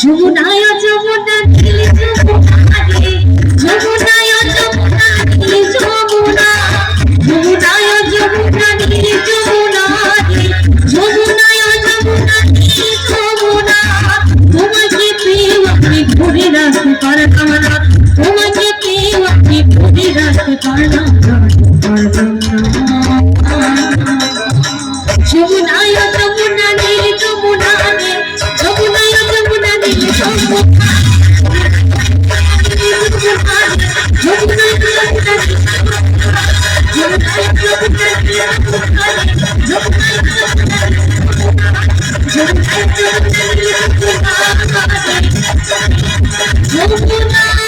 যমুনায় যমুনা নীল যমুনায় যমুনা নীল যমুনা যমুনায় যমুনা নীল যমুনা যমুনায় যমুনা নীল যমুনা তোমাকে পেয়ে আমি ধরে রাখতে পারতাম না, তোমাকে পেয়ে আমি ধরে রাখতে পারলাম না। যমুনায় যমুনা নীল যমুনা যমুনায় যমুনা নীল যমুনা যমুনা